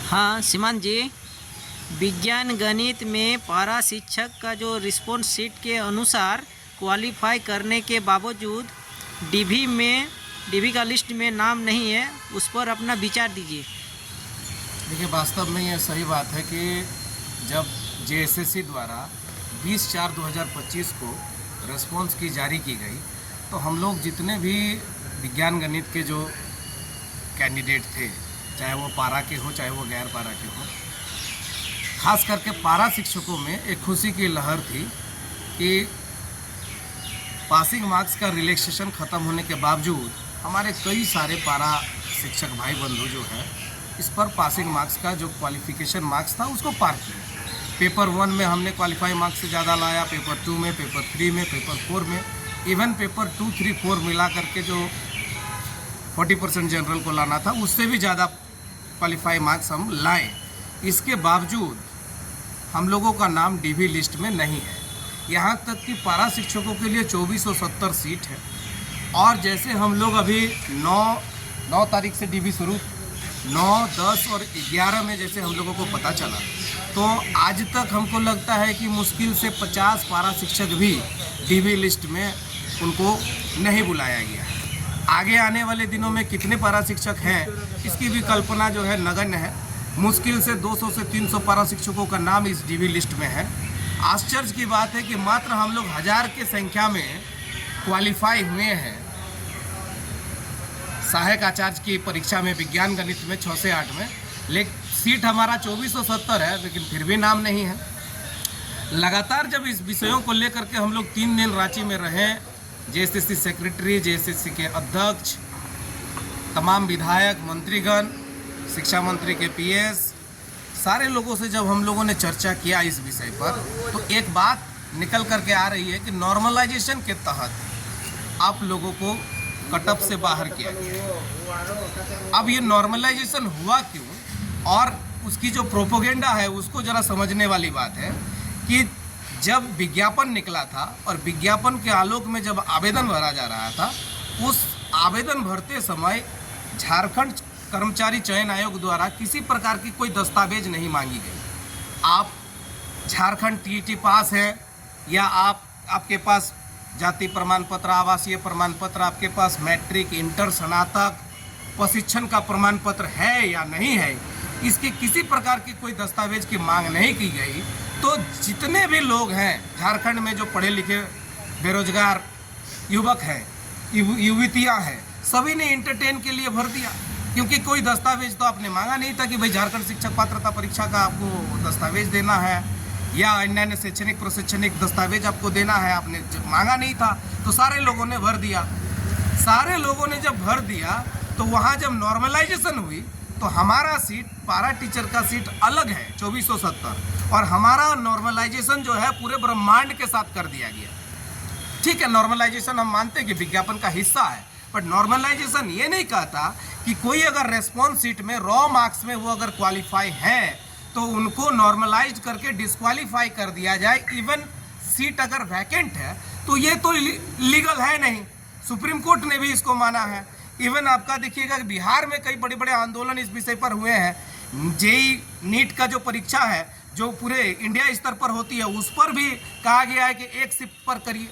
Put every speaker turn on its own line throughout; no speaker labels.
हाँ सीमान जी, विज्ञान गणित में पारा शिक्षक का जो रिस्पॉन्स शीट के अनुसार क्वालिफाई करने के बावजूद डीवी का लिस्ट में नाम नहीं है, उस पर अपना विचार दीजिए।
देखिए, वास्तव में यह सही बात है कि जब जेएसएससी द्वारा 20/4/2025 को रिस्पॉन्स की जारी की गई तो हम लोग जितने भी विज्ञान गणित के जो कैंडिडेट थे, चाहे वो पारा के हो चाहे वो गैर पारा के हो, खास करके पारा शिक्षकों में एक खुशी की लहर थी कि पासिंग मार्क्स का रिलैक्सेशन ख़त्म होने के बावजूद हमारे कई सारे पारा शिक्षक भाई बंधु जो है इस पर पासिंग मार्क्स का जो क्वालिफिकेशन मार्क्स था उसको पार किया। पेपर 1 में हमने क्वालिफाई मार्क्स से ज़्यादा लाया, पेपर 2 में, पेपर 3 में, पेपर 4 में, इवन पेपर 2, 3, 4 मिला करके जो 40% जनरल को लाना था उससे भी ज़्यादा क्वालिफाई मार्क्स हम लाए। इसके बावजूद हम लोगों का नाम डीवी लिस्ट में नहीं है। यहाँ तक कि पारा शिक्षकों के लिए 2470 सीट है और जैसे हम लोग अभी 9 तारीख से डीवी शुरू, 9, 10 और 11 में जैसे हम लोगों को पता चला तो आज तक हमको लगता है कि मुश्किल से 50 पारा शिक्षक भी डीवी लिस्ट में उनको नहीं बुलाया गया है। आगे आने वाले दिनों में कितने पारा शिक्षक हैं इसकी भी कल्पना जो है नगण्य है। मुश्किल से 200 से 300 पारा शिक्षकों का नाम इस डीवी लिस्ट में है। आश्चर्य की बात है कि मात्र हम लोग 1000 की संख्या में क्वालिफाई हुए हैं। सहायक आचार्य की परीक्षा में विज्ञान गणित में 6 से 8 में, लेकिन सीट हमारा 2470 है, लेकिन फिर भी नाम नहीं है। लगातार जब इस विषयों को लेकर के हम लोग 3 दिन रांची में रहे, जेएसएससी सेक्रेटरी, जेएसएससी के अध्यक्ष, तमाम विधायक, मंत्रीगण, शिक्षा मंत्री के पीएस, सारे लोगों से जब हम लोगों ने चर्चा किया इस विषय पर तो एक बात निकल करके आ रही है कि नॉर्मलाइजेशन के तहत आप लोगों को कटअप से बाहर किया गया। अब ये नॉर्मलाइजेशन हुआ क्यों और उसकी जो प्रोपोगेंडा है उसको ज़रा समझने वाली बात है कि जब विज्ञापन निकला था और विज्ञापन के आलोक में जब आवेदन भरा जा रहा था, उस आवेदन भरते समय झारखंड कर्मचारी चयन आयोग द्वारा किसी प्रकार की कोई दस्तावेज नहीं मांगी गई। आप झारखंड टीईटी पास है या आपके पास जाति प्रमाण पत्र, आवासीय प्रमाण पत्र, आपके पास मैट्रिक, इंटर, स्नातक, प्रशिक्षण का प्रमाण पत्र है या नहीं है, इसके किसी प्रकार की कोई दस्तावेज की मांग नहीं की गई। तो जितने भी लोग हैं झारखंड में जो पढ़े लिखे बेरोजगार युवक हैं, युवतियाँ हैं, सभी ने इंटरटेन के लिए भर दिया क्योंकि कोई दस्तावेज तो आपने मांगा नहीं था कि भाई झारखंड शिक्षक पात्रता परीक्षा का आपको दस्तावेज देना है या अन्य शैक्षणिक प्रशिक्षणिक दस्तावेज आपको देना है, आपने मांगा नहीं था। तो सारे लोगों ने भर दिया। सारे लोगों ने जब भर दिया तो वहाँ जब नॉर्मलाइजेशन हुई तो हमारा सीट, पारा टीचर का सीट अलग है 2470 और हमारा नॉर्मलाइजेशन जो है पूरे ब्रह्मांड के साथ कर दिया गया। ठीक है, नॉर्मलाइजेशन हम मानते हैं कि विज्ञापन का हिस्सा है, बट नॉर्मलाइजेशन ये नहीं कहता कि कोई अगर रेस्पॉन्स सीट में रॉ मार्क्स में वो अगर क्वालिफाई है तो उनको नॉर्मलाइज करके डिस्क्वालीफाई कर दिया जाए। इवन सीट अगर वैकेंट है तो ये तो लीगल है नहीं, सुप्रीम कोर्ट ने भी इसको माना है। इवन आपका देखिएगा कि बिहार में कई बड़े बड़े आंदोलन इस विषय पर हुए हैं। जेई नीट का जो परीक्षा है जो पूरे इंडिया स्तर पर होती है उस पर भी कहा गया है कि एक शिफ्ट पर करिए।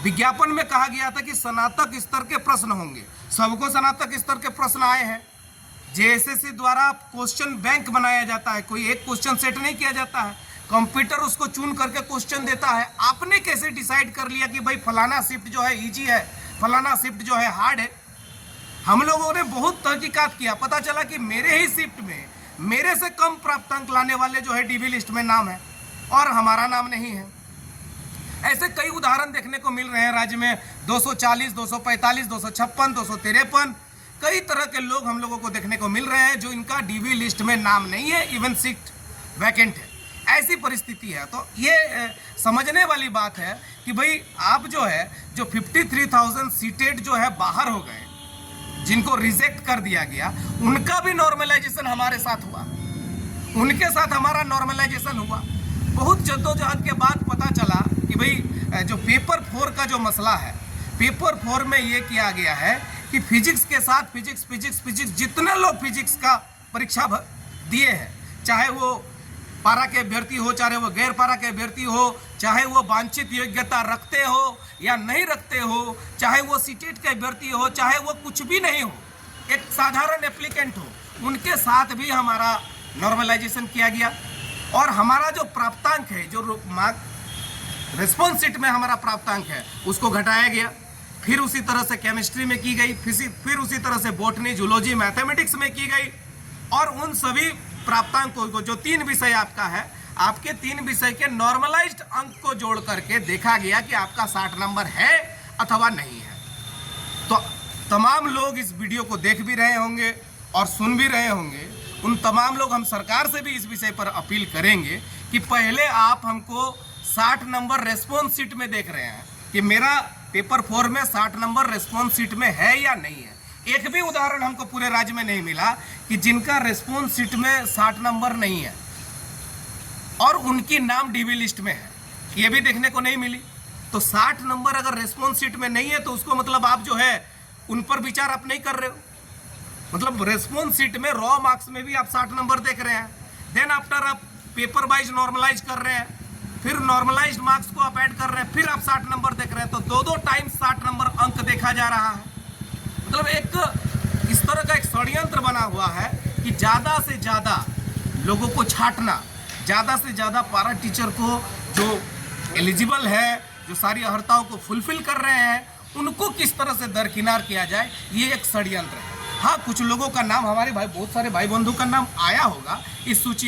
विज्ञापन में कहा गया था कि स्नातक स्तर के प्रश्न होंगे, सबको स्नातक स्तर के प्रश्न आए हैं। जेएसएससी द्वारा क्वेश्चन बैंक बनाया जाता है, कोई एक क्वेश्चन सेट नहीं किया जाता है, कंप्यूटर उसको चुन करके क्वेश्चन देता है। आपने कैसे डिसाइड कर लिया कि भाई फलाना शिफ्ट जो है इजी है, फलाना शिफ्ट जो है हार्ड है? हम लोगों ने बहुत तहकीकात किया, पता चला कि मेरे ही शिफ्ट में मेरे से कम प्राप्तांक लाने वाले जो है डीवी लिस्ट में नाम है और हमारा नाम नहीं है। ऐसे कई उदाहरण देखने को मिल रहे हैं राज्य में। 240, 245, 256, 253 कई तरह के लोग हम लोगों को देखने को मिल रहे हैं जो इनका डीवी लिस्ट में नाम नहीं है, इवन सीट वैकेंट है। ऐसी परिस्थिति है तो ये समझने वाली बात है कि भाई आप जो है जो 53,000 सीटेड जो है बाहर हो गए, जिनको रिजेक्ट कर दिया गया, उनका भी नॉर्मलाइजेशन हमारे साथ हुआ, उनके साथ हमारा नॉर्मलाइजेशन हुआ। बहुत जद्दोजहद के बाद पता चला कि भाई जो पेपर 4 का जो मसला है, पेपर 4 में ये किया गया है कि फिजिक्स के साथ फिजिक्स जितने लोग फिजिक्स का परीक्षा दिए हैं, चाहे वो पारा के अभ्यर्थी हो, चाहे वो गैर पारा के अभ्यर्थी हो, चाहे वो वांछित योग्यता रखते हो या नहीं रखते हो, चाहे वो सीटेट के अभ्यर्थी हो, चाहे वो कुछ भी नहीं हो, एक साधारण एप्लीकेंट हो, उनके साथ भी हमारा नॉर्मलाइजेशन किया गया। और हमारा जो प्राप्तांक है, जो रिस्पॉन्स सीट में हमारा प्राप्तांक है, उसको घटाया गया। फिर उसी तरह से केमिस्ट्री में की गई, फिर उसी तरह से बॉटनी, जूलॉजी, मैथमेटिक्स में की गई। और उन सभी प्राप्तांकों को, जो 3 विषय आपका है, आपके 3 विषय के नॉर्मलाइज्ड अंक को जोड़ करके देखा गया कि आपका 60 नंबर है अथवा नहीं है। तो तमाम लोग इस वीडियो को देख भी रहे होंगे और सुन भी रहे होंगे। उन तमाम लोग, हम सरकार से भी इस विषय पर अपील करेंगे कि पहले आप हमको 60 नंबर रेस्पॉन्स सीट में देख रहे हैं कि मेरा पेपर 4 में 60 नंबर रेस्पॉन्स सीट में है या नहीं है। एक भी उदाहरण हमको पूरे राज्य में नहीं मिला कि जिनका रेस्पॉन्स सीट में 60 नंबर नहीं है और उनकी नाम डीबी लिस्ट में है, ये भी देखने को नहीं मिली। तो 60 नंबर अगर रेस्पॉन्स सीट में नहीं है तो उसको मतलब आप जो है उन पर विचार आप नहीं कर रहे हो। मतलब रेस्पॉन्स सीट में रॉ मार्क्स में भी आप 60 नंबर देख रहे हैं, देन आफ्टर आप पेपर वाइज नॉर्मलाइज कर रहे हैं, फिर नॉर्मलाइज्ड मार्क्स को आप ऐड कर रहे हैं, फिर आप 60 नंबर देख रहे हैं। तो 2 टाइम 60 नंबर अंक देखा जा रहा है। मतलब एक इस तरह का एक षड्यंत्र बना हुआ है कि ज़्यादा से ज़्यादा लोगों को छांटना, ज़्यादा से ज़्यादा पारा टीचर को जो एलिजिबल है, जो सारी अर्हताओं को फुलफिल कर रहे हैं, उनको किस तरह से दरकिनार किया जाए, ये एक षड्यंत्र है। हाँ, कुछ लोगों का नाम, हमारे भाई, बहुत सारे भाई बंधु का नाम आया होगा इस सूची